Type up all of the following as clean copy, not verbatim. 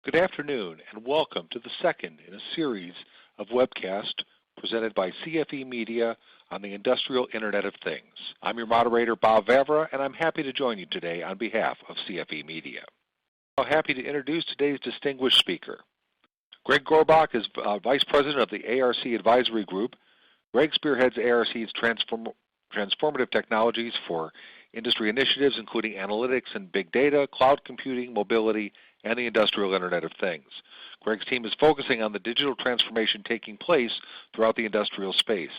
Good afternoon and welcome to the second in a series of webcasts presented by CFE Media on the Industrial Internet of Things. I'm your moderator, Bob Vavra, and I'm happy to join you today on behalf of CFE Media. I'm happy to introduce today's distinguished speaker. Greg Gorbach is Vice President of the ARC Advisory Group. Greg spearheads ARC's Transformative Technologies for industry initiatives including analytics and big data, cloud computing, mobility, and the Industrial Internet of Things. Greg's team is focusing on the digital transformation taking place throughout the industrial space.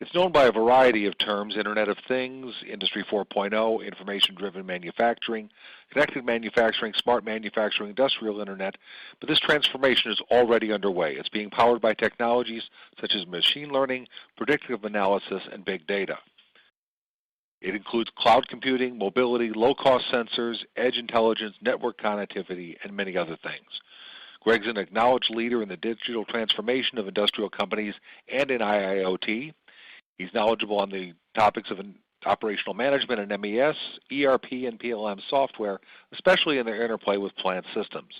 It's known by a variety of terms: Internet of Things, Industry 4.0, information-driven manufacturing, connected manufacturing, smart manufacturing, industrial internet, but this transformation is already underway. It's being powered by technologies such as machine learning, predictive analysis, and big data. It includes cloud computing, mobility, low-cost sensors, edge intelligence, network connectivity, and many other things. Greg's an acknowledged leader in the digital transformation of industrial companies and in IIoT. He's knowledgeable on the topics of operational management and MES, ERP, and PLM software, especially in their interplay with plant systems.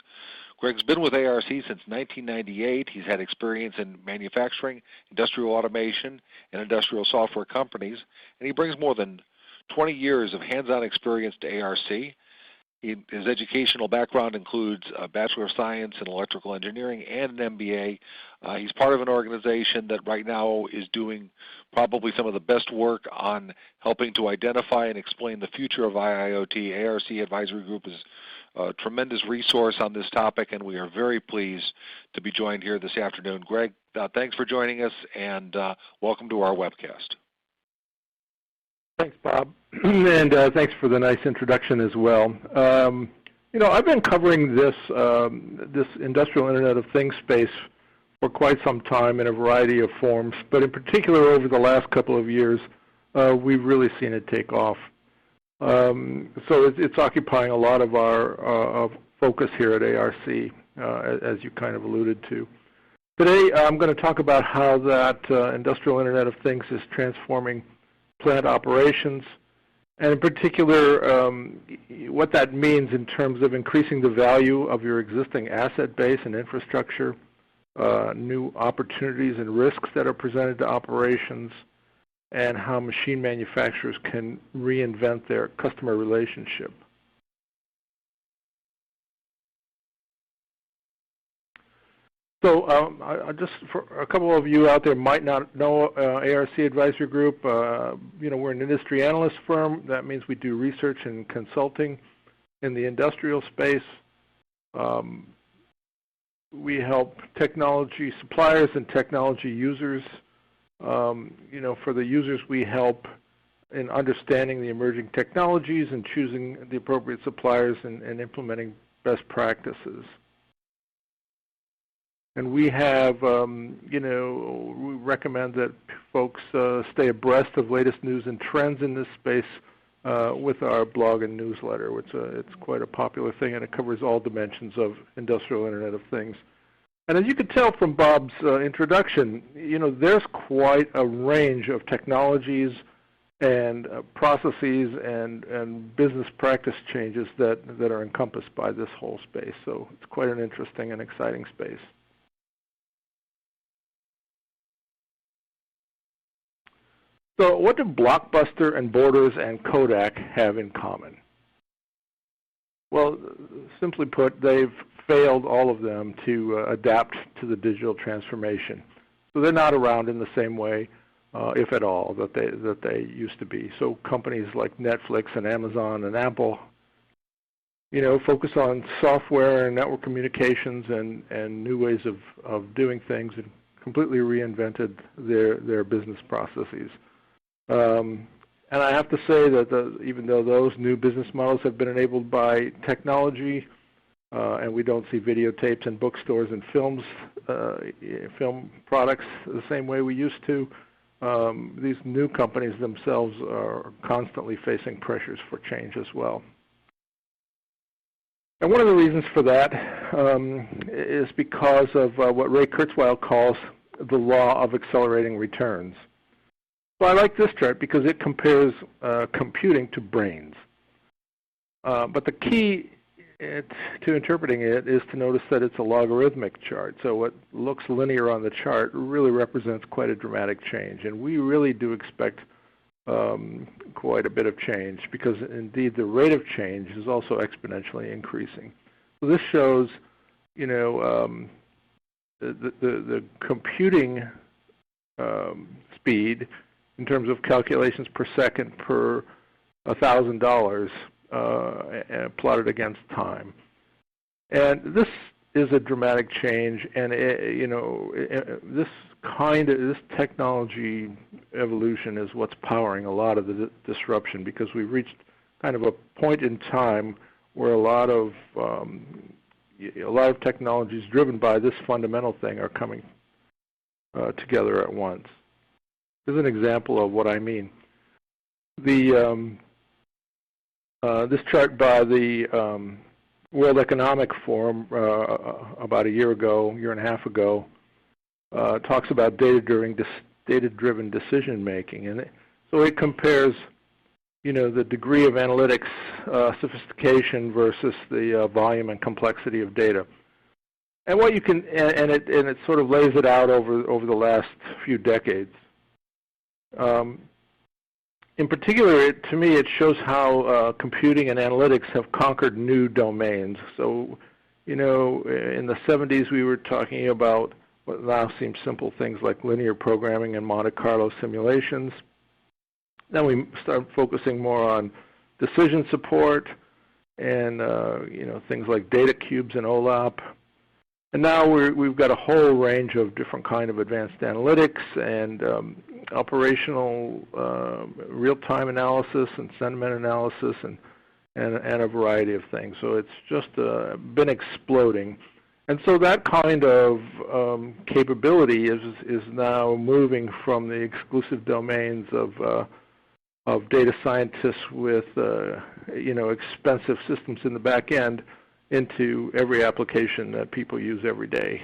Greg's been with ARC since 1998. He's had experience in manufacturing, industrial automation, and industrial software companies, and he brings more than 20 years of hands-on experience to ARC. His educational background includes a Bachelor of Science in Electrical Engineering and an MBA. He's part of an organization that right now is doing probably some of the best work on helping to identify and explain the future of IIoT. ARC Advisory Group is a tremendous resource on this topic, and we are very pleased to be joined here this afternoon. Greg, thanks for joining us, and welcome to our webcast. Thanks, Bob, and thanks for the nice introduction as well. I've been covering this industrial Internet of Things space for quite some time in a variety of forms, but in particular over the last couple of years, we've really seen it take off. So it's occupying a lot of our focus here at ARC, as you kind of alluded to. Today, I'm going to talk about how that industrial Internet of Things is transforming plant operations, and in particular what that means in terms of increasing the value of your existing asset base and infrastructure, new opportunities and risks that are presented to operations, and how machine manufacturers can reinvent their customer relationship. So just for a couple of you out there might not know ARC Advisory Group, we're an industry analyst firm. That means we do research and consulting in the industrial space. We help technology suppliers and technology users. For the users, we help in understanding the emerging technologies and choosing the appropriate suppliers and implementing best practices. And we have, we recommend that folks stay abreast of latest news and trends in this space with our blog and newsletter, which it's quite a popular thing, and it covers all dimensions of industrial Internet of Things. And as you could tell from Bob's introduction, there's quite a range of technologies and processes and business practice changes that are encompassed by this whole space. So it's quite an interesting and exciting space. So what do Blockbuster and Borders and Kodak have in common? Well, simply put, they've failed, all of them, to adapt to the digital transformation. So they're not around in the same way, if at all, that they used to be. So companies like Netflix and Amazon and Apple, focus on software and network communications and new ways of doing things, and completely reinvented their business processes. And I have to say that even though those new business models have been enabled by technology, and we don't see videotapes in bookstores and film products the same way we used to, these new companies themselves are constantly facing pressures for change as well. And one of the reasons for that is because of what Ray Kurzweil calls the law of accelerating returns. So I like this chart because it compares computing to brains. But the key to interpreting it is to notice that it's a logarithmic chart. So what looks linear on the chart really represents quite a dramatic change. And we really do expect quite a bit of change, because indeed the rate of change is also exponentially increasing. So this shows, you know, the computing speed in terms of calculations per second per $1,000 plotted against time. And this is a dramatic change, and this technology evolution is what's powering a lot of the disruption, because we've reached kind of a point in time where a lot of technologies driven by this fundamental thing are coming together at once. Here's an example of what I mean. This chart by the World Economic Forum about a year and a half ago, talks about data-driven decision making, and so it compares, you know, the degree of analytics sophistication versus the volume and complexity of data. And what you can, and it sort of lays it out over the last few decades. In particular, to me, it shows how computing and analytics have conquered new domains. So, you know, in the 70s, we were talking about what now seem simple things like linear programming and Monte Carlo simulations. Then we started focusing more on decision support and, you know, things like data cubes and OLAP. And now we've got a whole range of different kind of advanced analytics and operational real-time analysis and sentiment analysis and a variety of things. So it's just been exploding. And so that kind of capability is now moving from the exclusive domains of data scientists with you know, expensive systems in the back end into every application that people use every day.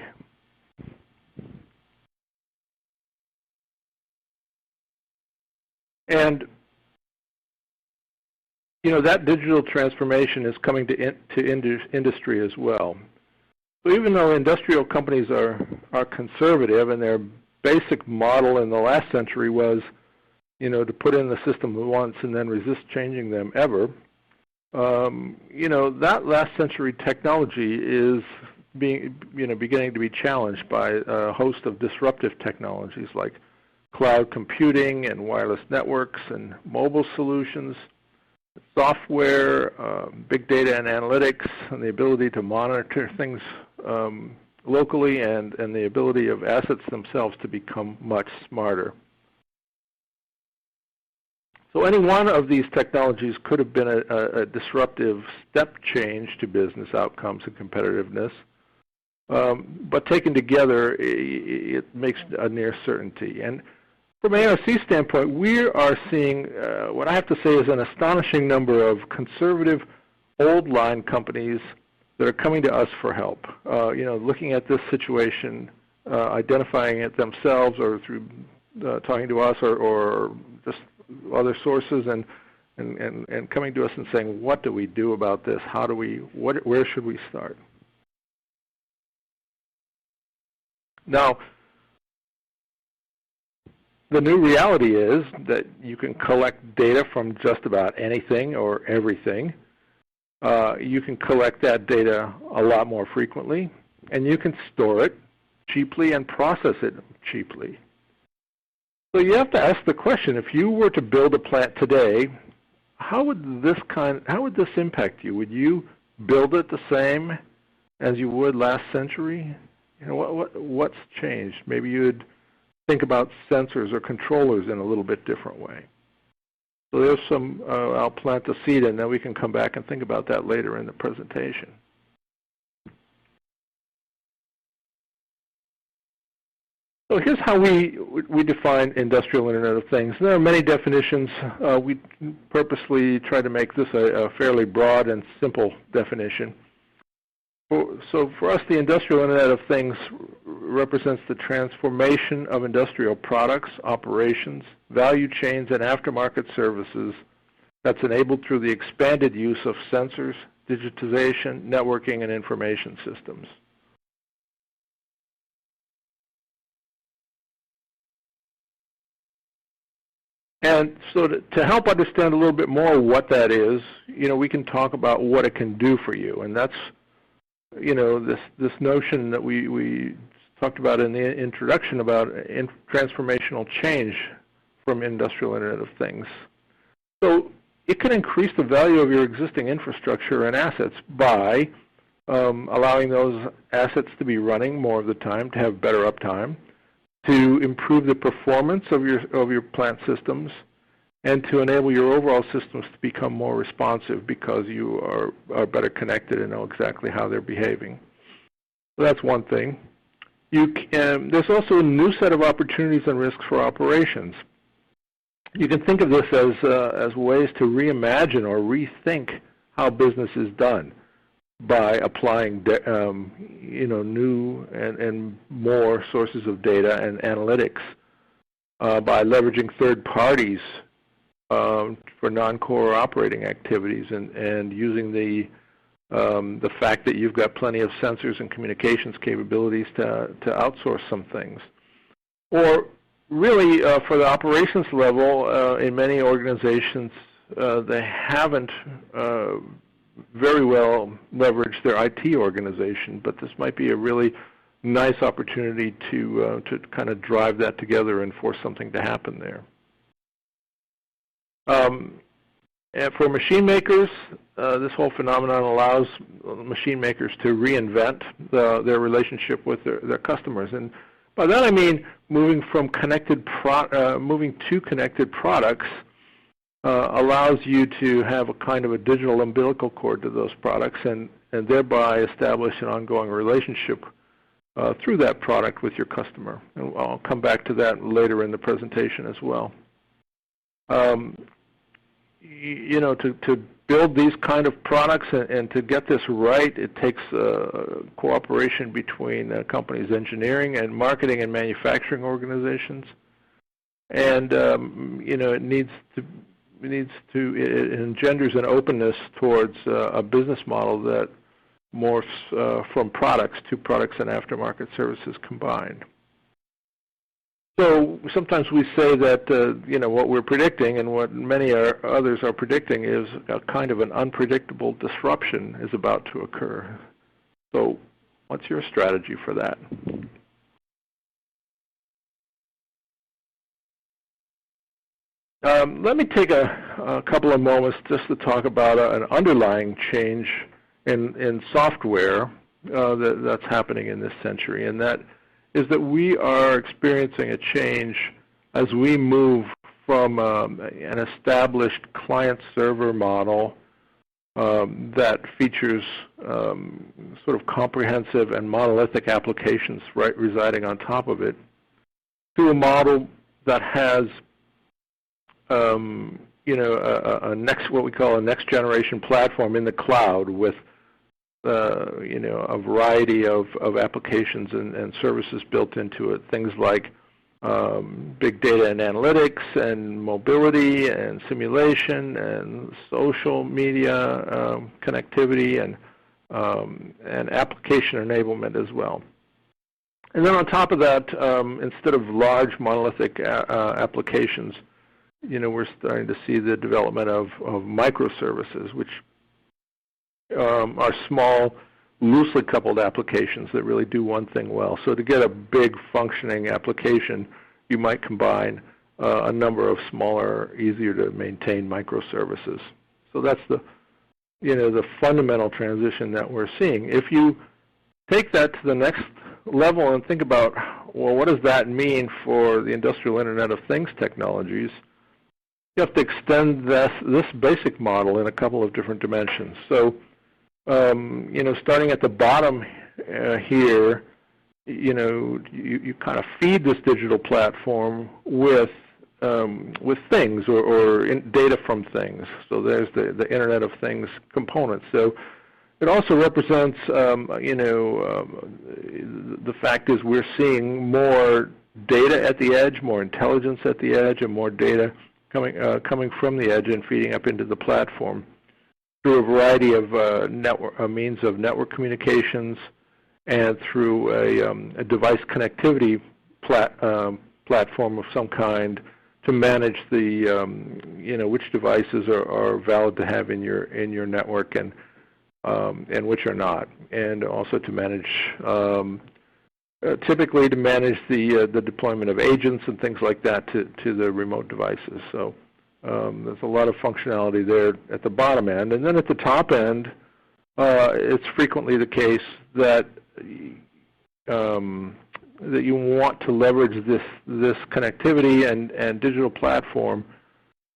And you know, that digital transformation is coming to industry as well. So even though industrial companies are conservative, and their basic model in the last century was, you know, to put in the system once and then resist changing them ever, you know, that last century technology is beginning to be challenged by a host of disruptive technologies like cloud computing and wireless networks and mobile solutions, software, big data and analytics, and the ability to monitor things locally, and the ability of assets themselves to become much smarter. So any one of these technologies could have been a disruptive step change to business outcomes and competitiveness, but taken together, it makes a near certainty. And from an ARC standpoint, we are seeing what I have to say is an astonishing number of conservative old line companies that are coming to us for help. You know, looking at this situation, identifying it themselves, or through talking to us, or just other sources, and coming to us and saying, what do we do about this? How do we, where should we start? Now, the new reality is that you can collect data from just about anything or everything. You can collect that data a lot more frequently, and you can store it cheaply and process it cheaply. So you have to ask the question, if you were to build a plant today, how would this impact you? Would you build it the same as you would last century? You know, what's changed? Maybe you'd think about sensors or controllers in a little bit different way. So there's some, I'll plant the seed, and then we can come back and think about that later in the presentation. So here's how we define industrial Internet of Things. There are many definitions. We purposely try to make this a fairly broad and simple definition. So for us, the industrial Internet of Things represents the transformation of industrial products, operations, value chains, and aftermarket services that's enabled through the expanded use of sensors, digitization, networking, and information systems. And so to help understand a little bit more what that is, we can talk about what it can do for you. And that's, this notion that we talked about in the introduction about transformational change from Industrial Internet of Things. So it can increase the value of your existing infrastructure and assets by allowing those assets to be running more of the time, to have better uptime, to improve the performance of your plant systems, and to enable your overall systems to become more responsive because you are better connected and know exactly how they're behaving. So that's one thing. There's also a new set of opportunities and risks for operations. You can think of this as ways to reimagine or rethink how business is done by applying new and more sources of data and analytics, by leveraging third parties for non-core operating activities, and using the fact that you've got plenty of sensors and communications capabilities to outsource some things. Or really, for the operations level, in many organizations, they haven't very well leveraged their IT organization, but this might be a really nice opportunity to kind of drive that together and force something to happen there. And for machine makers, this whole phenomenon allows machine makers to reinvent their relationship with their customers. And by that I mean moving to connected products allows you to have a kind of a digital umbilical cord to those products, and thereby establish an ongoing relationship through that product with your customer. And I'll come back to that later in the presentation as well. To build these kind of products and to get this right, it takes cooperation between companies' engineering and marketing and manufacturing organizations. And it engenders an openness towards a business model that morphs from products to products and aftermarket services combined. So sometimes we say that what we're predicting and what many others are predicting is a kind of an unpredictable disruption is about to occur. So what's your strategy for that? Let me take a couple of moments just to talk about an underlying change in software that's happening in this century, and that is that we are experiencing a change as we move from an established client-server model that features sort of comprehensive and monolithic applications residing on top of it, to a model that has what we call a next-generation platform in the cloud with a variety of applications and services built into it. Things like big data and analytics, and mobility, and simulation, and social media connectivity, and application enablement as well. And then on top of that, instead of large monolithic applications, we're starting to see the development of microservices, which are small, loosely coupled applications that really do one thing well. So to get a big functioning application, you might combine a number of smaller, easier to maintain microservices. So that's the fundamental transition that we're seeing. If you take that to the next level and think about, well, what does that mean for the Industrial Internet of Things technologies? You have to extend this basic model in a couple of different dimensions. So, starting at the bottom here, you kind of feed this digital platform with things or data from things. So there's the Internet of Things component. So it also represents, the fact is we're seeing more data at the edge, more intelligence at the edge, and more data coming from the edge and feeding up into the platform. through a variety of means of network communications and through a device connectivity platform of some kind to manage the which devices are valid to have in your network and which are not, and also to manage typically to manage the deployment of agents and things like that to the remote devices. So there's a lot of functionality there at the bottom end, and then at the top end, it's frequently the case that that you want to leverage this connectivity and digital platform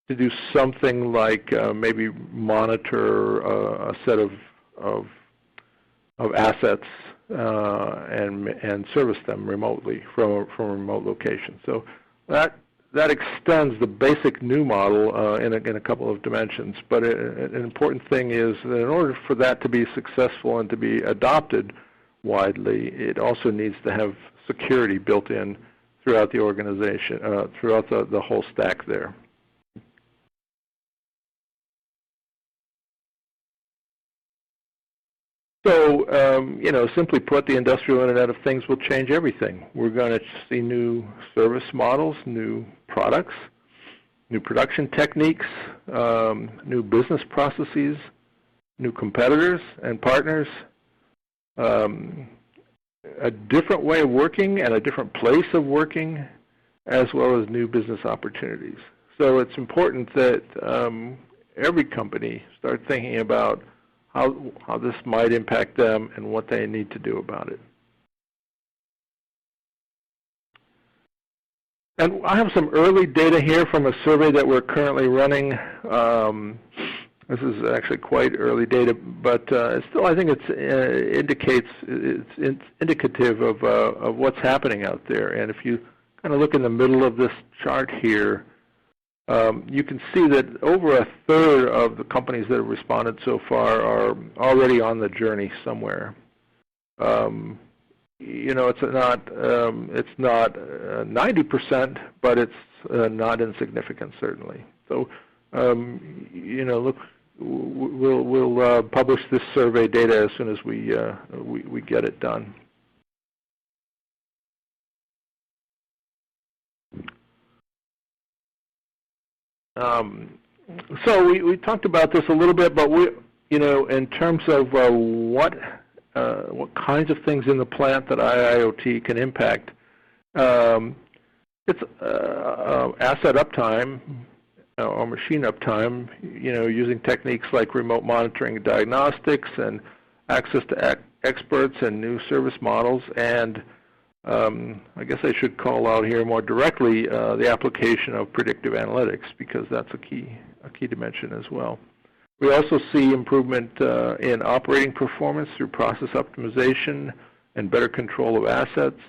to do something like maybe monitor a set of assets and service them remotely from a remote location. So that extends the basic new model in a couple of dimensions. But an important thing is that in order for that to be successful and to be adopted widely, it also needs to have security built in throughout the organization, throughout the whole stack there. So, simply put, the industrial Internet of Things will change everything. We're going to see new service models, new products, new production techniques, new business processes, new competitors and partners, a different way of working and a different place of working, as well as new business opportunities. So it's important that every company start thinking about how this might impact them and what they need to do about it. And I have some early data here from a survey that we're currently running. This is actually quite early data, but still I think it's indicative of what's happening out there. And if you kind of look in the middle of this chart here, you can see that over a third of the companies that have responded so far are already on the journey somewhere. It's not 90%, but it's not insignificant certainly. So look, we'll publish this survey data as soon as we get it done. So we talked about this a little bit, but in terms of what kinds of things in the plant that IIoT can impact, it's asset uptime or machine uptime. Using techniques like remote monitoring and diagnostics and access to experts and new service models, and I guess I should call out here more directly the application of predictive analytics, because that's a key dimension as well. We also see improvement in operating performance through process optimization and better control of assets.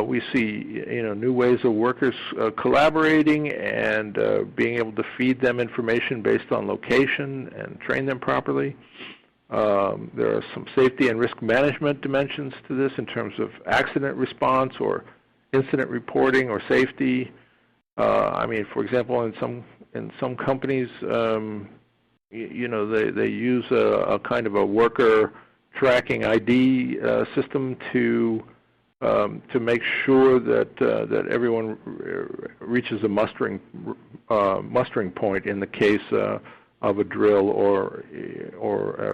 We see new ways of workers collaborating and being able to feed them information based on location and train them properly. There are some safety and risk management dimensions to this in terms of accident response or incident reporting or safety. For example, in some companies, they use a kind of a worker tracking ID system to make sure that everyone reaches a mustering point in the case of a drill or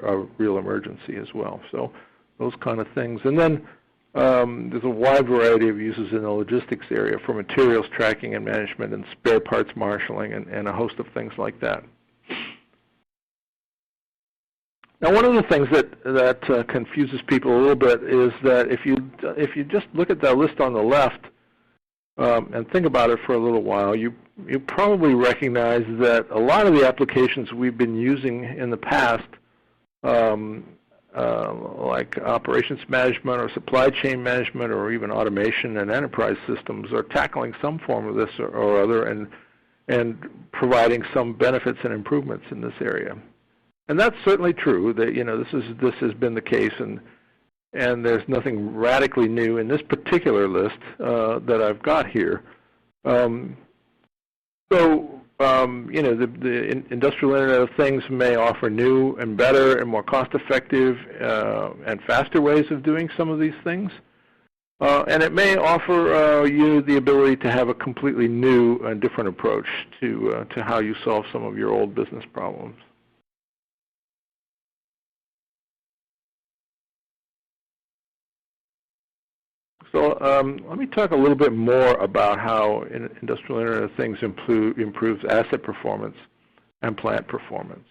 a real emergency as well. So those kind of things. And then there's a wide variety of uses in the logistics area for materials tracking and management and spare parts marshaling and a host of things like that. Now, one of the things that confuses people a little bit is that if you just look at that list on the left and think about it for a little while, you probably recognize that a lot of the applications we've been using in the past, like operations management or supply chain management or even automation and enterprise systems, are tackling some form of this or other and providing some benefits and improvements in this area. And that's certainly true. That this has been the case, and there's nothing radically new in this particular list that I've got here. So the Industrial Internet of Things may offer new and better and more cost-effective and faster ways of doing some of these things. And it may offer you the ability to have a completely new and different approach to how you solve some of your old business problems. So let me talk a little bit more about how Industrial Internet of Things improves asset performance and plant performance.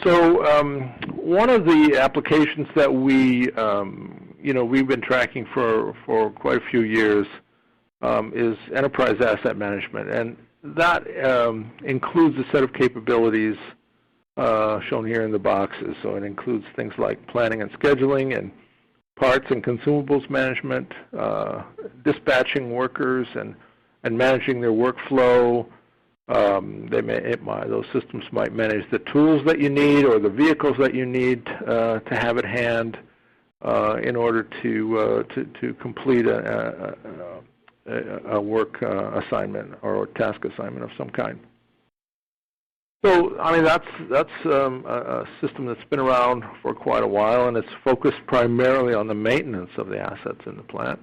So one of the applications that we've been tracking for quite a few years is enterprise asset management, and that includes a set of capabilities shown here in the boxes. So it includes things like planning and scheduling, and parts and consumables management, dispatching workers, and managing their workflow. Those systems might manage the tools that you need or the vehicles that you need to have at hand in order to complete a work assignment or a task assignment of some kind. So, I mean, that's a system that's been around for quite a while, and it's focused primarily on the maintenance of the assets in the plant.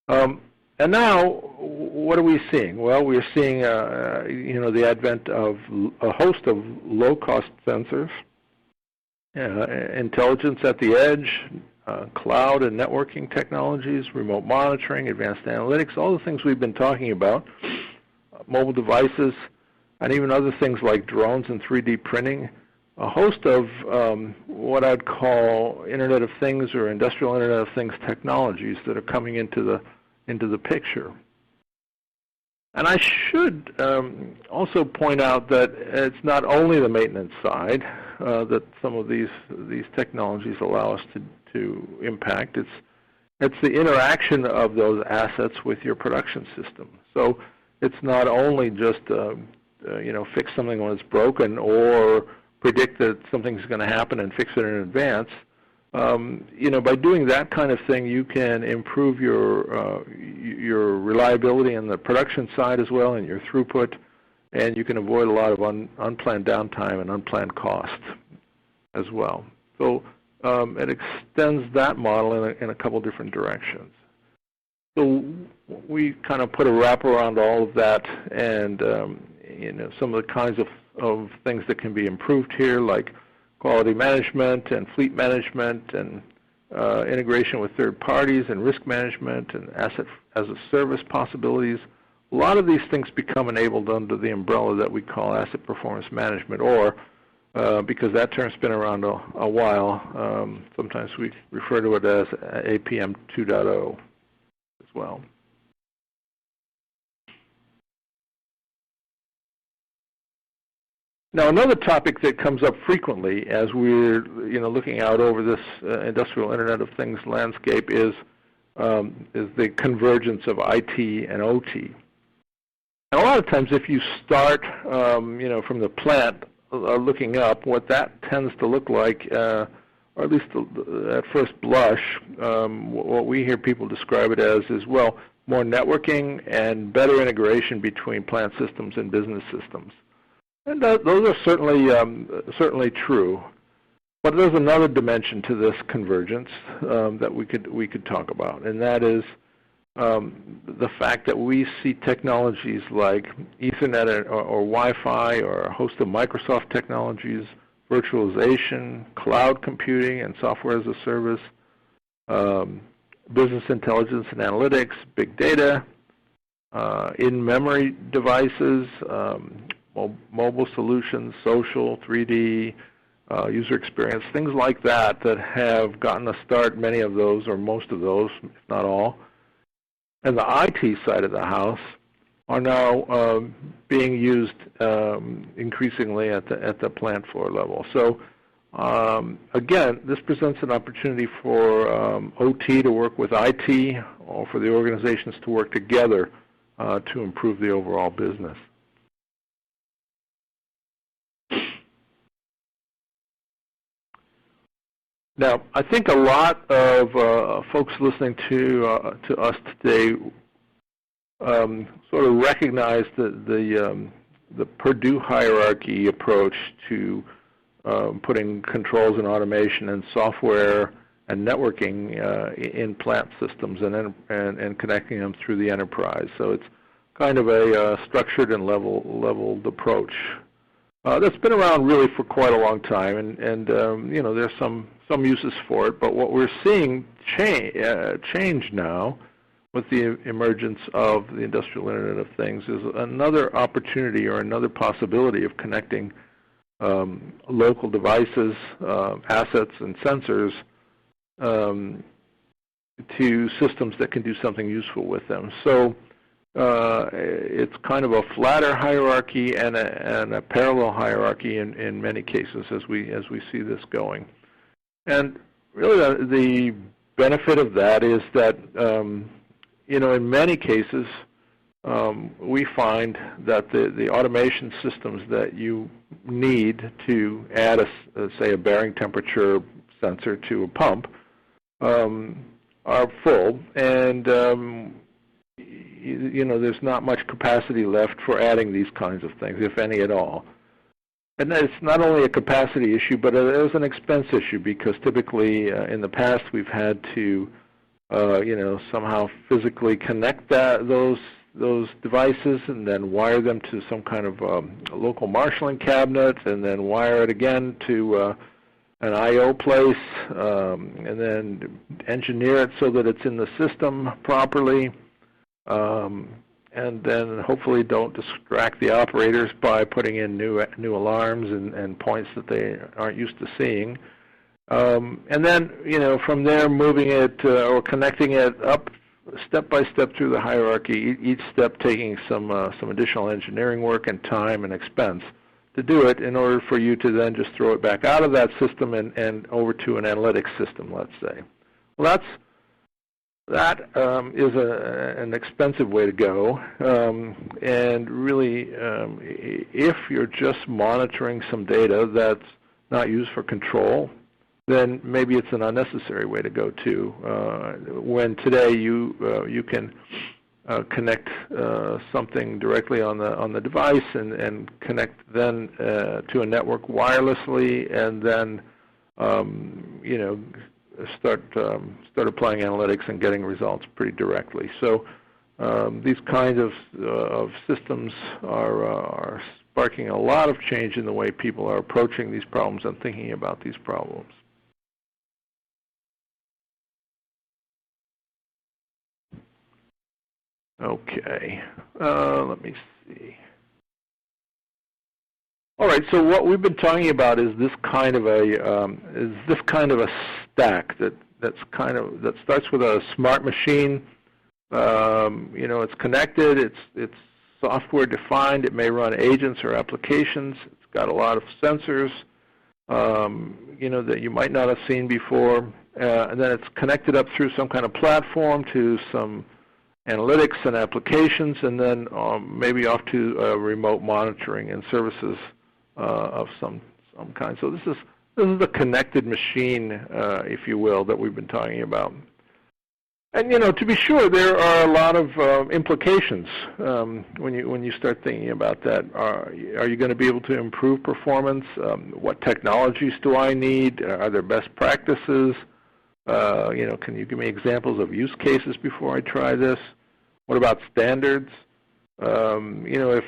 And now, what are we seeing? Well, we're seeing, the advent of a host of low-cost sensors, intelligence at the edge, cloud and networking technologies, remote monitoring, advanced analytics, all the things we've been talking about, mobile devices, and even other things like drones and 3D printing, a host of what I'd call Internet of Things or Industrial Internet of Things technologies that are coming into the picture. And I should also point out that it's not only the maintenance side that some of these technologies allow us to impact. It's the interaction of those assets with your production system. So it's not only just fix something when it's broken or predict that something's going to happen and fix it in advance. By doing that kind of thing, you can improve your reliability on the production side as well, and your throughput, and you can avoid a lot of unplanned downtime and unplanned costs as well. So it extends that model in a couple different directions. So we kind of put a wrap around all of that, and some of the kinds of things that can be improved here, like quality management and fleet management and integration with third parties and risk management and asset as a service possibilities. A lot of these things become enabled under the umbrella that we call asset performance management, or because that term's been around a while, sometimes we refer to it as APM 2.0 as well. Now, another topic that comes up frequently as we're looking out over this industrial Internet of Things landscape is the convergence of IT and OT. And a lot of times, if you start from the plant looking up, what that tends to look like, or at least at first blush, what we hear people describe it as is, well, more networking and better integration between plant systems and business systems. And those are certainly true, but there's another dimension to this convergence that we could talk about, and that is the fact that we see technologies like Ethernet or Wi-Fi or a host of Microsoft technologies, virtualization, cloud computing, and software as a service, business intelligence and analytics, big data, in-memory devices, mobile solutions, social, 3D, user experience, things like that have gotten a start, many of those, or most of those, if not all. And the IT side of the house are now being used increasingly at the plant floor level. So again, this presents an opportunity for OT to work with IT, or for the organizations to work together to improve the overall business. Now, I think a lot of folks listening to us today sort of recognized the Purdue Hierarchy approach to putting controls and automation and software and networking in plant systems and connecting them through the enterprise. So it's kind of a structured and leveled approach. That's been around really for quite a long time, and you know, there's some uses for it. But what we're seeing change now with the emergence of the industrial Internet of Things is another opportunity or another possibility of connecting local devices, assets, and sensors to systems that can do something useful with them. So it's kind of a flatter hierarchy and a parallel hierarchy in many cases as we see this going. And really the benefit of that is that you know, in many cases we find that the automation systems that you need to add say a bearing temperature sensor to a pump are full, and you know, there's not much capacity left for adding these kinds of things, if any at all. And it's not only a capacity issue, but it is an expense issue, because typically in the past we've had to you know, somehow physically connect those devices and then wire them to some kind of local marshalling cabinet, and then wire it again to an I/O place, and then engineer it so that it's in the system properly, and then hopefully don't distract the operators by putting in new alarms and points that they aren't used to seeing. And then, you know, from there moving it or connecting it up step by step through the hierarchy, each step taking some additional engineering work and time and expense to do it, in order for you to then just throw it back out of that system and over to an analytics system, let's say. Well, that is an expensive way to go, and really if you're just monitoring some data that's not used for control, then maybe it's an unnecessary way to go too. When today you can connect something directly on the device and connect then to a network wirelessly, and then you know, start applying analytics and getting results pretty directly. So these kinds of systems are sparking a lot of change in the way people are approaching these problems and thinking about these problems. Okay, let me see. All right, so what we've been talking about is this kind of a stack that starts with a smart machine. You know, it's connected. It's software defined. It may run agents or applications. It's got a lot of sensors, you know, that you might not have seen before, and then it's connected up through some kind of platform to some analytics and applications, and then maybe off to remote monitoring and services of some kind. So this is the connected machine, if you will, that we've been talking about. And you know, to be sure, there are a lot of implications when you start thinking about that. Are you going to be able to improve performance? What technologies do I need? Are there best practices? You know, can you give me examples of use cases before I try this? What about standards? You know,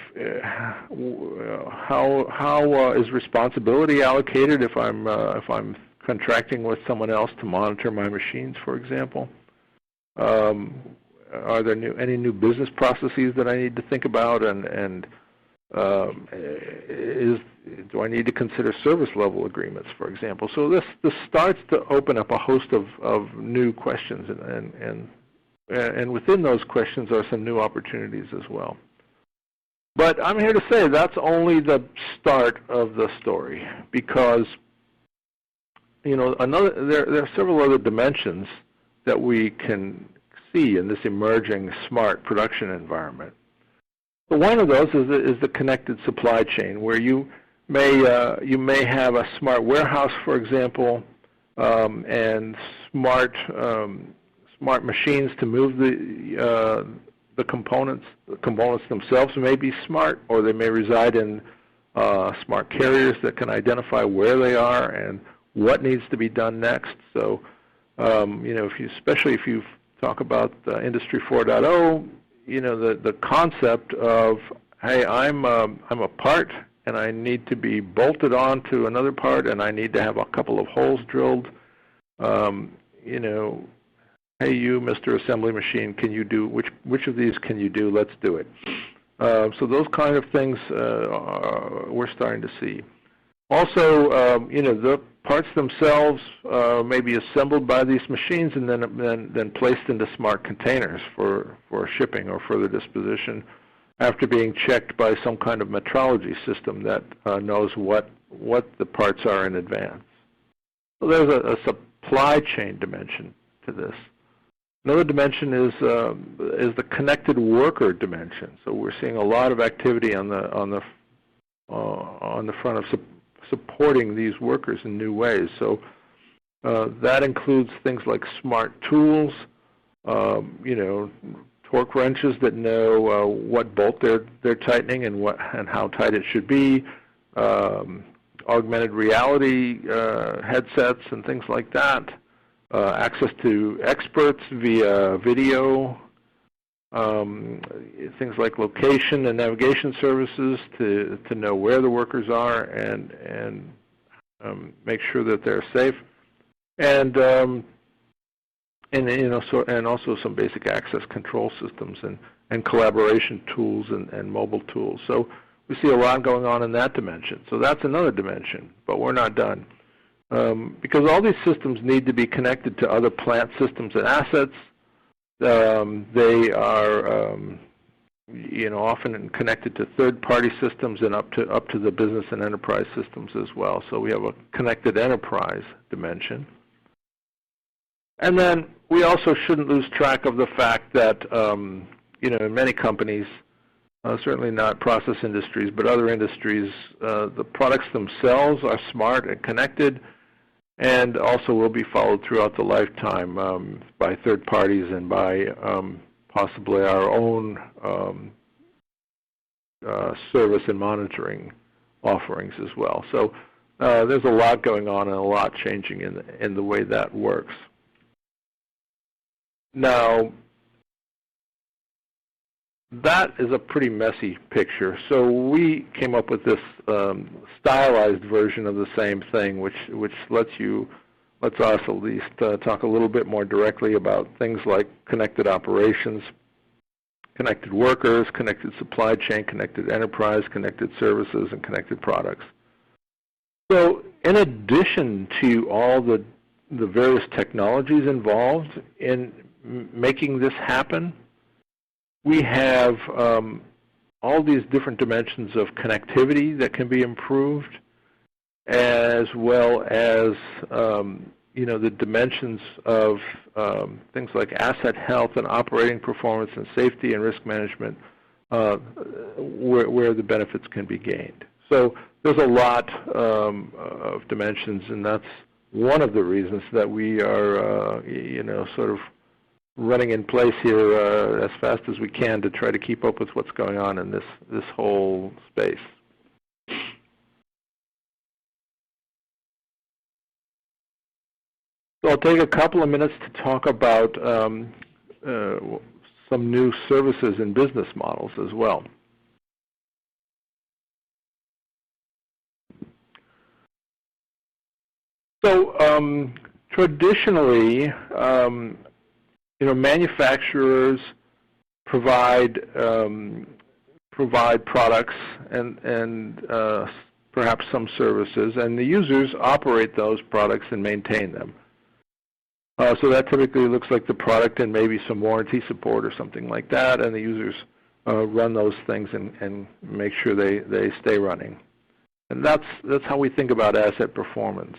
how is responsibility allocated if I'm contracting with someone else to monitor my machines, for example? Are there any new business processes that I need to think about, and do I need to consider service level agreements, for example? So this starts to open up a host of new questions, and within those questions are some new opportunities as well. But I'm here to say that's only the start of the story, because you know, there are several other dimensions that we can see in this emerging smart production environment. So one of those is the connected supply chain, where you may have a smart warehouse, for example, and smart machines to move the components themselves may be smart, or they may reside in smart carriers that can identify where they are and what needs to be done next. So, especially if you talk about Industry 4.0, the concept of, hey, I'm a part and I need to be bolted onto another part, and I need to have a couple of holes drilled. Hey, you, Mr. Assembly Machine, can you do which of these can you do? Let's do it. So those kind of things we're starting to see. Also, the parts themselves may be assembled by these machines and then placed into smart containers for shipping or further disposition, after being checked by some kind of metrology system that knows what the parts are in advance. So there's a supply chain dimension to this. Another dimension is the connected worker dimension. So we're seeing a lot of activity on the front of supporting these workers in new ways. So that includes things like smart tools, torque wrenches that know what bolt they're tightening and how tight it should be, augmented reality headsets and things like that, access to experts via video, things like location and navigation services to know where the workers are and make sure that they're safe, and also some basic access control systems and collaboration tools and mobile tools. So we see a lot going on in that dimension. So that's another dimension, but we're not done. Because all these systems need to be connected to other plant systems and assets. They are often connected to third-party systems and up to the business and enterprise systems as well. So we have a connected enterprise dimension. And then we also shouldn't lose track of the fact that in many companies, certainly not process industries, but other industries, the products themselves are smart and connected, and also will be followed throughout the lifetime by third parties and by possibly our own service and monitoring offerings as well. So there's a lot going on and a lot changing in the way that works. Now, that is a pretty messy picture. So we came up with this stylized version of the same thing, which lets us at least talk a little bit more directly about things like connected operations, connected workers, connected supply chain, connected enterprise, connected services, and connected products. So in addition to all the various technologies involved in making this happen, we have all these different dimensions of connectivity that can be improved, as well as the dimensions of things like asset health and operating performance and safety and risk management, where the benefits can be gained. So there's a lot of dimensions, and that's one of the reasons that we are, sort of running in place here as fast as we can to try to keep up with what's going on in this whole space. So I'll take a couple of minutes to talk about some new services and business models as well. So traditionally, manufacturers provide products and perhaps some services, and the users operate those products and maintain them. So that typically looks like the product and maybe some warranty support or something like that, and the users run those things and make sure they stay running. And that's how we think about asset performance.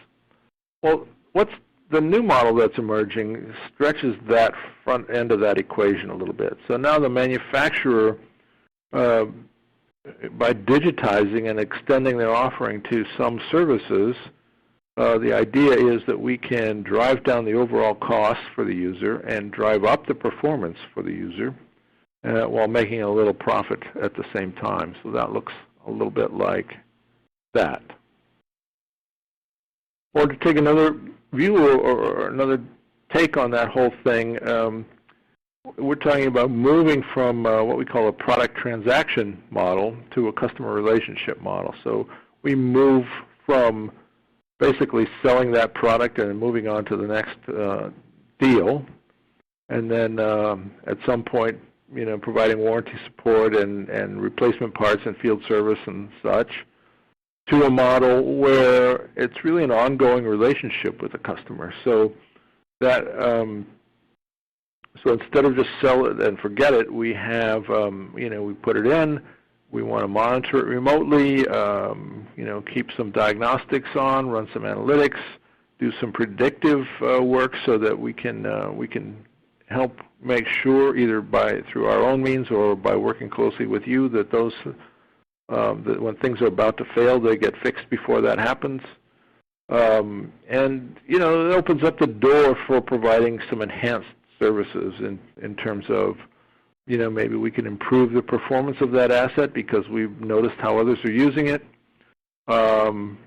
Well, what's the new model that's emerging stretches that front end of that equation a little bit. So now the manufacturer, by digitizing and extending their offering to some services, the idea is that we can drive down the overall cost for the user and drive up the performance for the user while making a little profit at the same time. So that looks a little bit like that. Or to take another view or another take on that whole thing, we're talking about moving from what we call a product transaction model to a customer relationship model. So we move from basically selling that product and moving on to the next deal, and then at some point, providing warranty support and replacement parts and field service and such, to a model where it's really an ongoing relationship with the customer. So that so instead of just sell it and forget it, we have we put it in. We want to monitor it remotely. Keep some diagnostics on, run some analytics, do some predictive work so that we can help make sure, either through our own means or by working closely with you, that those that when things are about to fail, they get fixed before that happens. And it opens up the door for providing some enhanced services in terms of, maybe we can improve the performance of that asset because we've noticed how others are using it. And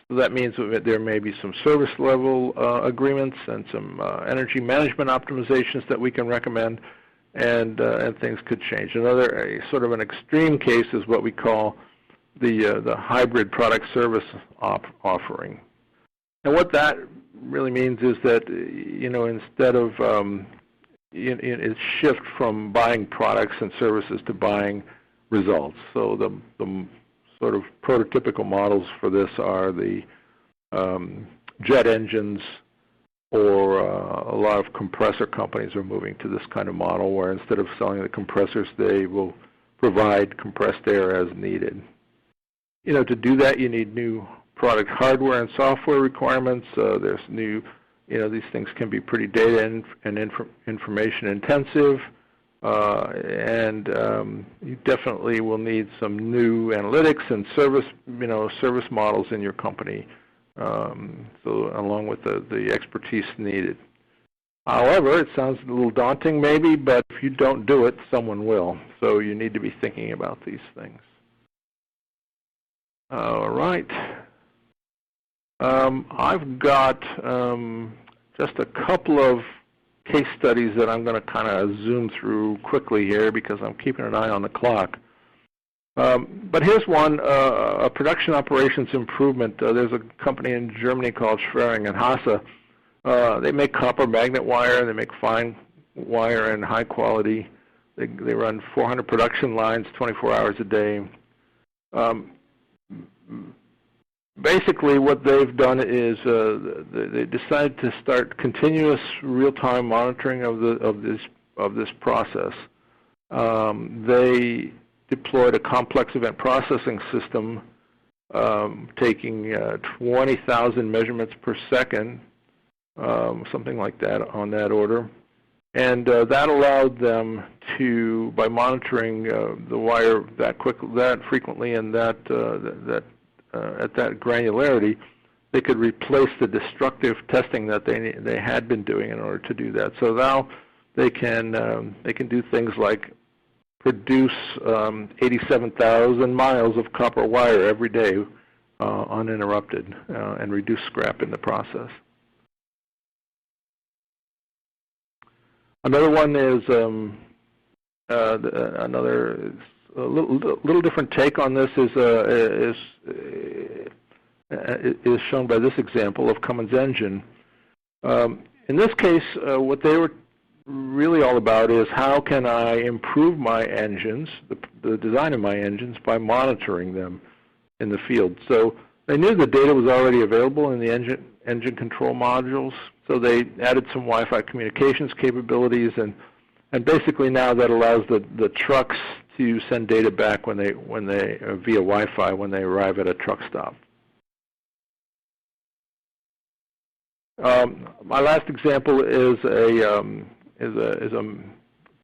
so that means that there may be some service level agreements and some energy management optimizations that we can recommend, and things could change. Another sort of an extreme case is what we call the hybrid product service offering. And what that really means is that instead of it's shift from buying products and services to buying results. So the sort of prototypical models for this are the jet engines, or a lot of compressor companies are moving to this kind of model where instead of selling the compressors, they will provide compressed air as needed. To do that, you need new product hardware and software requirements. There's new, these things can be pretty data and information intensive. And you definitely will need some new analytics and service models in your company, so along with the expertise needed. However, it sounds a little daunting maybe, but if you don't do it, someone will. So you need to be thinking about these things. All right. I've got just a couple of case studies that I'm going to kind of zoom through quickly here because I'm keeping an eye on the clock. But here's one, a production operations improvement. There's a company in Germany called Schwering and Hasse. They make copper magnet wire. They make fine wire and high quality. They run 400 production lines 24 hours a day. Basically, what they've done is they decided to start continuous real-time monitoring of this process. They deployed a complex event processing system, taking 20,000 measurements per second, something like that on that order, and that allowed them to, by monitoring the wire that frequently and at that granularity, they could replace the destructive testing that they had been doing in order to do that. So now they can do things like produce 87,000 miles of copper wire every day uninterrupted, and reduce scrap in the process. Another one is another little different take on this is shown by this example of Cummins engine. In this case, what they were really all about is how can I improve my engines, the design of my engines, by monitoring them in the field. So they knew the data was already available in the engine control modules, so they added some Wi-Fi communications capabilities, and basically now that allows the trucks to send data back when they via Wi-Fi when they arrive at a truck stop. My last example is a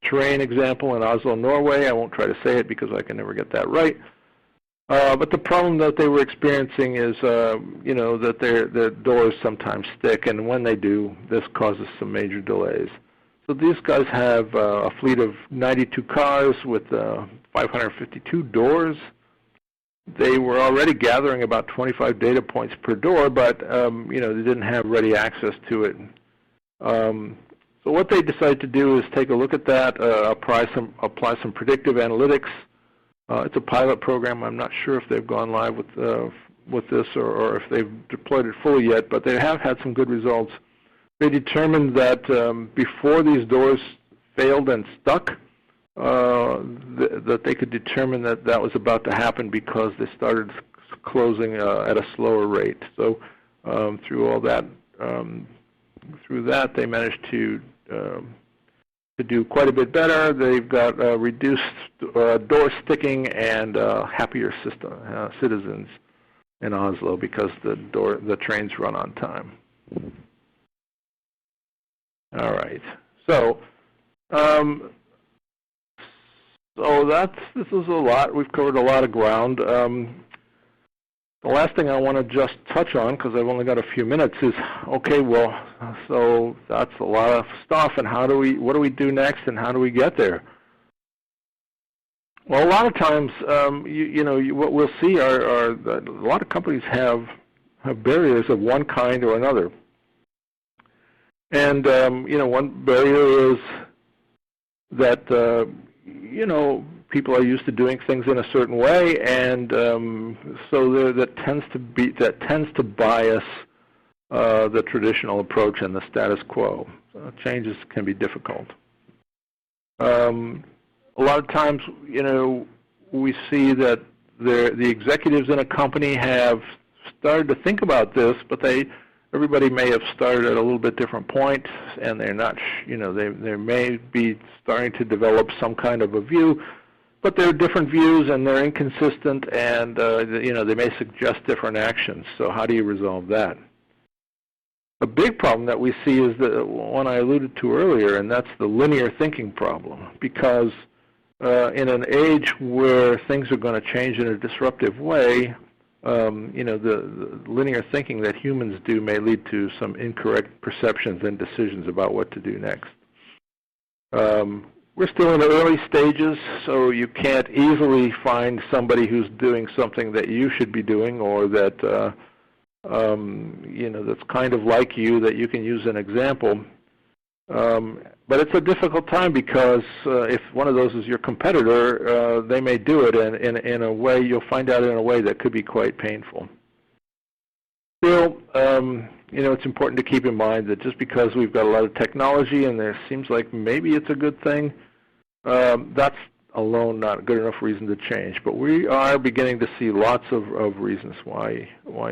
terrain example in Oslo, Norway. I won't try to say it because I can never get that right. But the problem that they were experiencing is, that their doors sometimes stick, and when they do, this causes some major delays. So these guys have a fleet of 92 cars with 552 doors. They were already gathering about 25 data points per door, but they didn't have ready access to it. So what they decided to do is take a look at that, apply some predictive analytics. It's a pilot program. I'm not sure if they've gone live with this or if they've deployed it fully yet, but they have had some good results. They determined that before these doors failed and stuck, that they could determine that that was about to happen because they started closing at a slower rate. So through all that, they managed to do quite a bit better. They've got reduced door sticking and happier citizens in Oslo because the trains run on time. All right. So this is a lot. We've covered a lot of ground. The last thing I want to just touch on, because I've only got a few minutes, is okay. Well, so that's a lot of stuff, and what do we do next, and how do we get there? Well, a lot of times, what we'll see are that a lot of companies have barriers of one kind or another, and one barrier is that people are used to doing things in a certain way, and so that tends to bias the traditional approach and the status quo. Changes can be difficult. A lot of times, we see that the executives in a company have started to think about this, but everybody may have started at a little bit different point, and they're not, they may be starting to develop some kind of a view. But there are different views, and they're inconsistent, and they may suggest different actions. So how do you resolve that? A big problem that we see is the one I alluded to earlier, and that's the linear thinking problem. Because in an age where things are going to change in a disruptive way, the linear thinking that humans do may lead to some incorrect perceptions and decisions about what to do next. We're still in the early stages, so you can't easily find somebody who's doing something that you should be doing, or that that's kind of like you, that you can use an example. But it's a difficult time because if one of those is your competitor, they may do it in a way, you'll find out in a way that could be quite painful. Still, it's important to keep in mind that just because we've got a lot of technology and there seems like maybe it's a good thing, that's alone not a good enough reason to change. But we are beginning to see lots of reasons why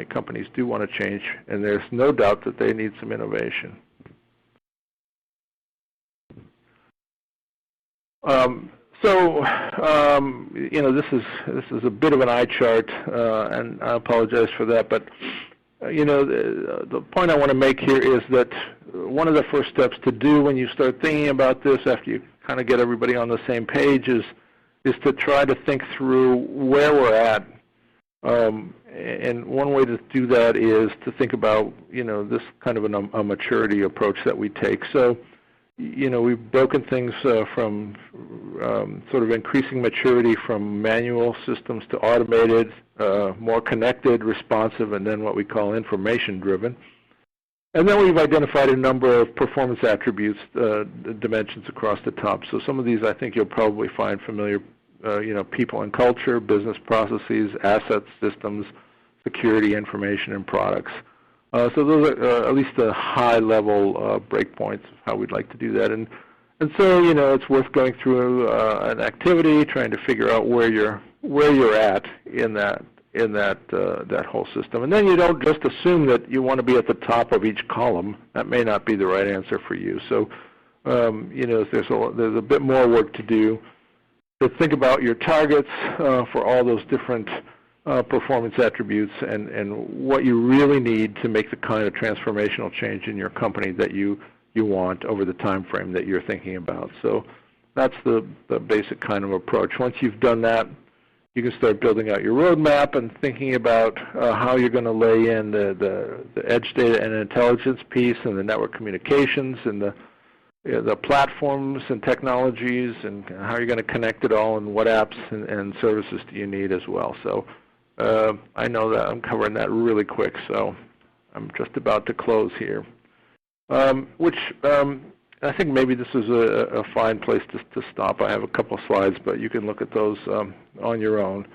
companies do want to change, and there's no doubt that they need some innovation. This is a bit of an eye chart, and I apologize for that, but the point I want to make here is that one of the first steps to do when you start thinking about this, after you kind of get everybody on the same page, is to try to think through where we're at. And one way to do that is to think about, this kind of a maturity approach that we take. So, we've broken things from sort of increasing maturity from manual systems to automated, more connected, responsive, and then what we call information-driven. And then we've identified a number of performance attributes, dimensions across the top. So some of these I think you'll probably find familiar, people and culture, business processes, assets, systems, security, information, and products. So those are at least the high-level breakpoints of how we'd like to do that. And so, it's worth going through an activity, trying to figure out where you're at in that whole system. And then you don't just assume that you want to be at the top of each column. That may not be the right answer for you. So, there's a bit more work to do to think about your targets for all those different performance attributes and what you really need to make the kind of transformational change in your company that you want over the time frame that you're thinking about. So that's the basic kind of approach. Once you've done that, You can start building out your roadmap and thinking about how you're going to lay in the edge data and intelligence piece and the network communications and the platforms and technologies and how you're going to connect it all and what apps and services do you need as well. So I know that I'm covering that really quick, so I'm just about to close here. I think maybe this is a fine place to stop. I have a couple of slides, but you can look at those on your own.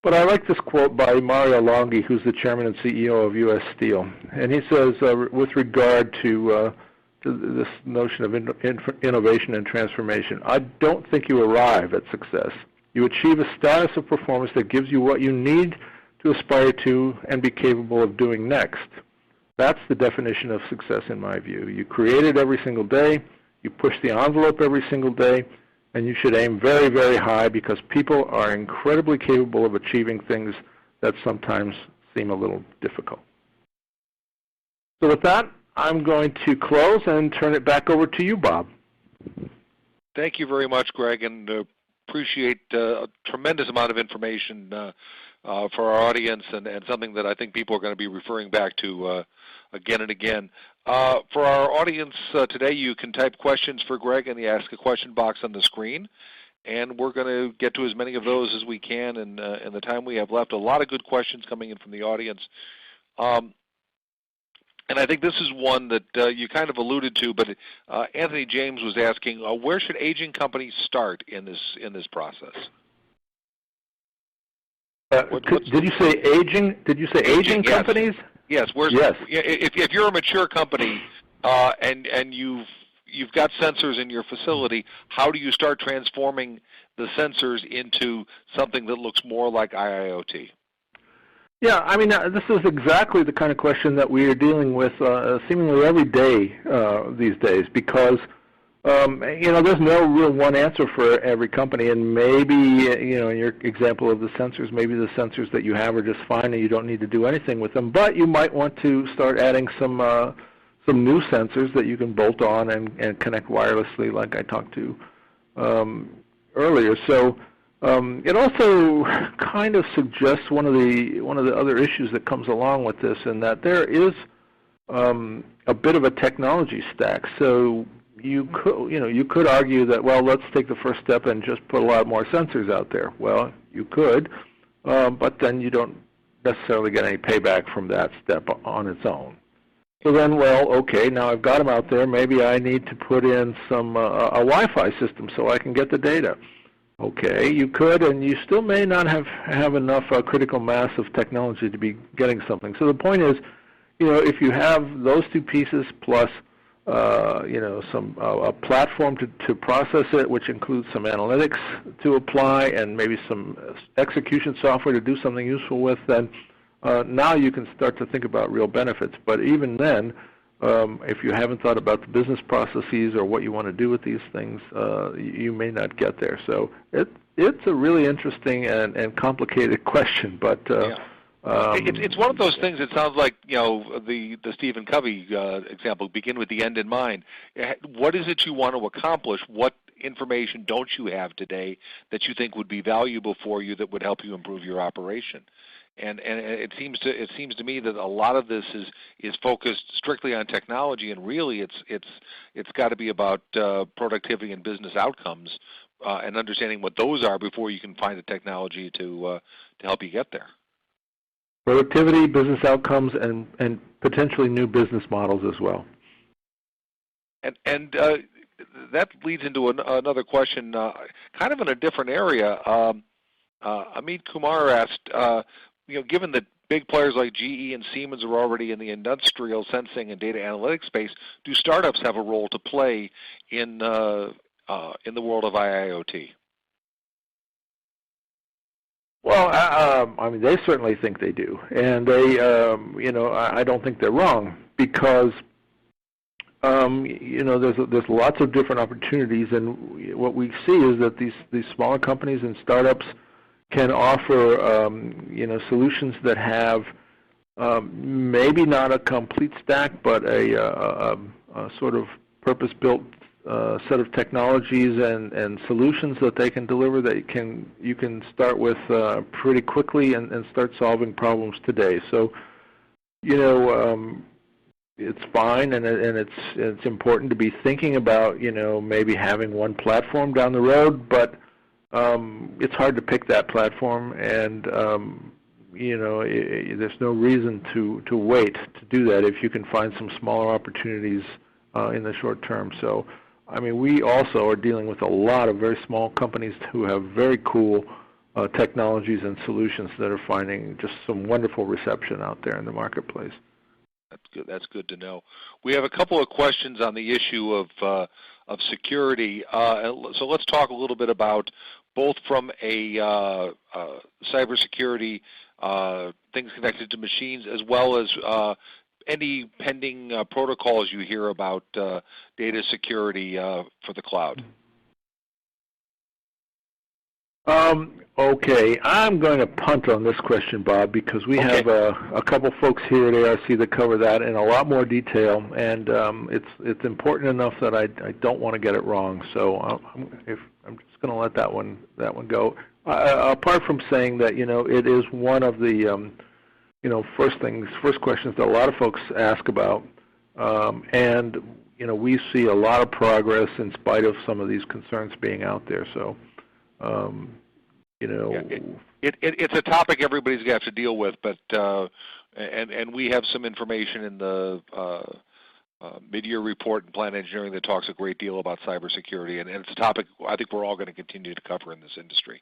But I like this quote by Mario Longhi, who's the chairman and CEO of U.S. Steel. And he says, with regard to this notion of innovation and transformation, I don't think you arrive at success. You achieve a status of performance that gives you what you need to aspire to and be capable of doing next. That's the definition of success in my view. You create it every single day, you push the envelope every single day, and you should aim very, very high because people are incredibly capable of achieving things that sometimes seem a little difficult. So with that, I'm going to close and turn it back over to you, Bob. Thank you very much, Greg, and appreciate a tremendous amount of information for our audience and something that I think people are going to be referring back to again and again. For our audience today, you can type questions for Greg in the Ask a Question box on the screen, and we're going to get to as many of those as we can in the time we have left. A lot of good questions coming in from the audience. And I think this is one that you kind of alluded to, but Anthony James was asking, where should aging companies start in this process? Did you say aging? Did you say aging companies? Yes. Yes. If you're a mature company and you've got sensors in your facility, how do you start transforming the sensors into something that looks more like IIoT? Yeah, I mean, this is exactly the kind of question that we are dealing with seemingly every day these days because, there's no real one answer for every company, and maybe, in your example of the sensors, maybe the sensors that you have are just fine and you don't need to do anything with them, but you might want to start adding some new sensors that you can bolt on and connect wirelessly like I talked to earlier. So it also kind of suggests one of the other issues that comes along with this, in that there is a bit of a technology stack. So you could argue that, well, let's take the first step and just put a lot more sensors out there. Well, you could, but then you don't necessarily get any payback from that step on its own. So then, well, okay, now I've got them out there. Maybe I need to put in some a Wi-Fi system so I can get the data. Okay, you could, and you still may not have enough critical mass of technology to be getting something. So the point is, if you have those two pieces plus, a platform to process it, which includes some analytics to apply and maybe some execution software to do something useful with, then now you can start to think about real benefits. But even then, if you haven't thought about the business processes or what you want to do with these things, you may not get there. So it's a really interesting and complicated question, but it's one of those things. It sounds like the Stephen Covey example, begin with the end in mind. What is it you want to accomplish? What information don't you have today that you think would be valuable for you that would help you improve your operation? And it seems to me that a lot of this is focused strictly on technology, and really it's got to be about productivity and business outcomes, and understanding what those are before you can find the technology to help you get there. Productivity, business outcomes, and potentially new business models as well. And that leads into another question, kind of in a different area. Amit Kumar asked, given that big players like GE and Siemens are already in the industrial sensing and data analytics space, do startups have a role to play in the world of IIoT? Well, I mean, they certainly think they do, and they, I don't think they're wrong because, there's lots of different opportunities, and what we see is that these smaller companies and startups can offer, solutions that have maybe not a complete stack, but a sort of purpose-built set of technologies and solutions that they can deliver that you can start with pretty quickly and start solving problems today. So, it's fine, and it's important to be thinking about maybe having one platform down the road, but it's hard to pick that platform, and there's no reason to wait to do that if you can find some smaller opportunities in the short term. So, I mean, we also are dealing with a lot of very small companies who have very cool technologies and solutions that are finding just some wonderful reception out there in the marketplace. That's good. That's good to know. We have a couple of questions on the issue of security. So let's talk a little bit about both from a cybersecurity things connected to machines, as well as any pending protocols you hear about data security for the cloud. Okay, I'm going to punt on this question, Bob, because we have a couple folks here at ARC that cover that in a lot more detail, and it's important enough that I don't want to get it wrong. So I'm just going to let that one go. Apart from saying that it is one of the first questions that a lot of folks ask about, and we see a lot of progress in spite of some of these concerns being out there. So. It's a topic everybody's going to have to deal with, but and we have some information in the mid-year report in Plant Engineering that talks a great deal about cybersecurity, and it's a topic I think we're all going to continue to cover in this industry.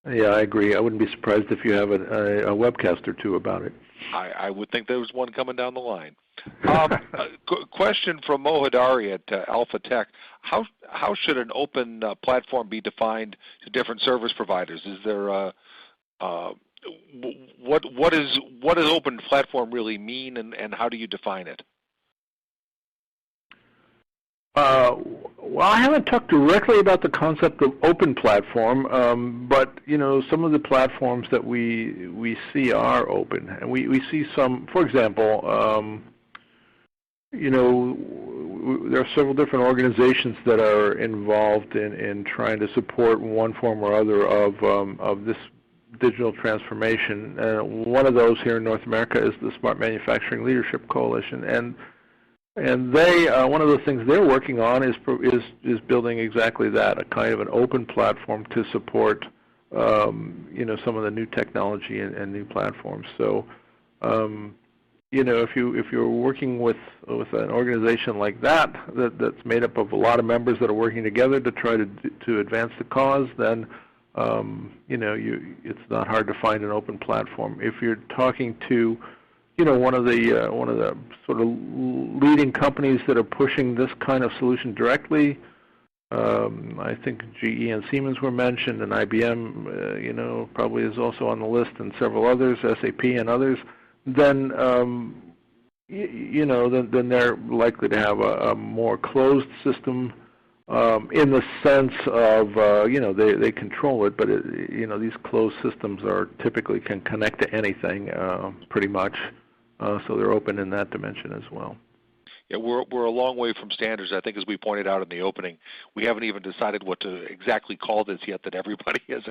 Yeah, I agree. I wouldn't be surprised if you have a webcast or two about it. I would think there was one coming down the line. Question from Mohadari at Alpha Tech. How should an open platform be defined to different service providers? Is there what does open platform really mean, and how do you define it? Well, I haven't talked directly about the concept of open platform, but some of the platforms that we see are open, and we see some. For example, there are several different organizations that are involved in trying to support one form or other of this digital transformation. One of those here in North America is the Smart Manufacturing Leadership Coalition, and they one of the things they're working on is building exactly that, a kind of an open platform to support some of the new technology and new platforms. So if you're working with an organization like that's made up of a lot of members that are working together to try to advance the cause, then it's not hard to find an open platform. If you're talking to one of the sort of leading companies that are pushing this kind of solution directly, I think GE and Siemens were mentioned, and IBM, probably is also on the list, and several others, SAP and others. Then, then they're likely to have a more closed system in the sense of, they control it, but these closed systems typically can connect to anything, pretty much. So they're open in that dimension as well. Yeah, we're a long way from standards. I think, as we pointed out in the opening, we haven't even decided what to exactly call this yet, that everybody has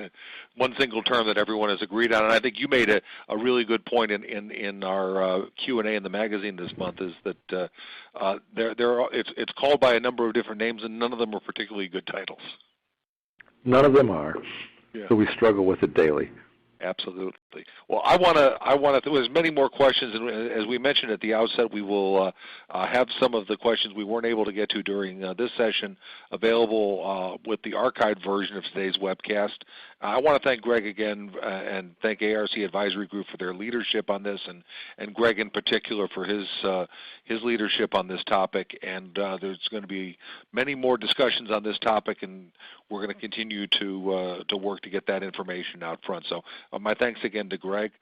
one single term that everyone has agreed on. And I think you made a really good point in our Q&A in the magazine this month, is that it's called by a number of different names, and none of them are particularly good titles. None of them are. Yeah. So we struggle with it daily. Absolutely. Well, I want to. There's many more questions, and as we mentioned at the outset, we will have some of the questions we weren't able to get to during this session available with the archived version of today's webcast. I want to thank Greg again, and thank ARC Advisory Group for their leadership on this, and Greg in particular for his leadership on this topic. And there's going to be many more discussions on this topic, and we're going to continue to work to get that information out front. So my thanks again to Greg.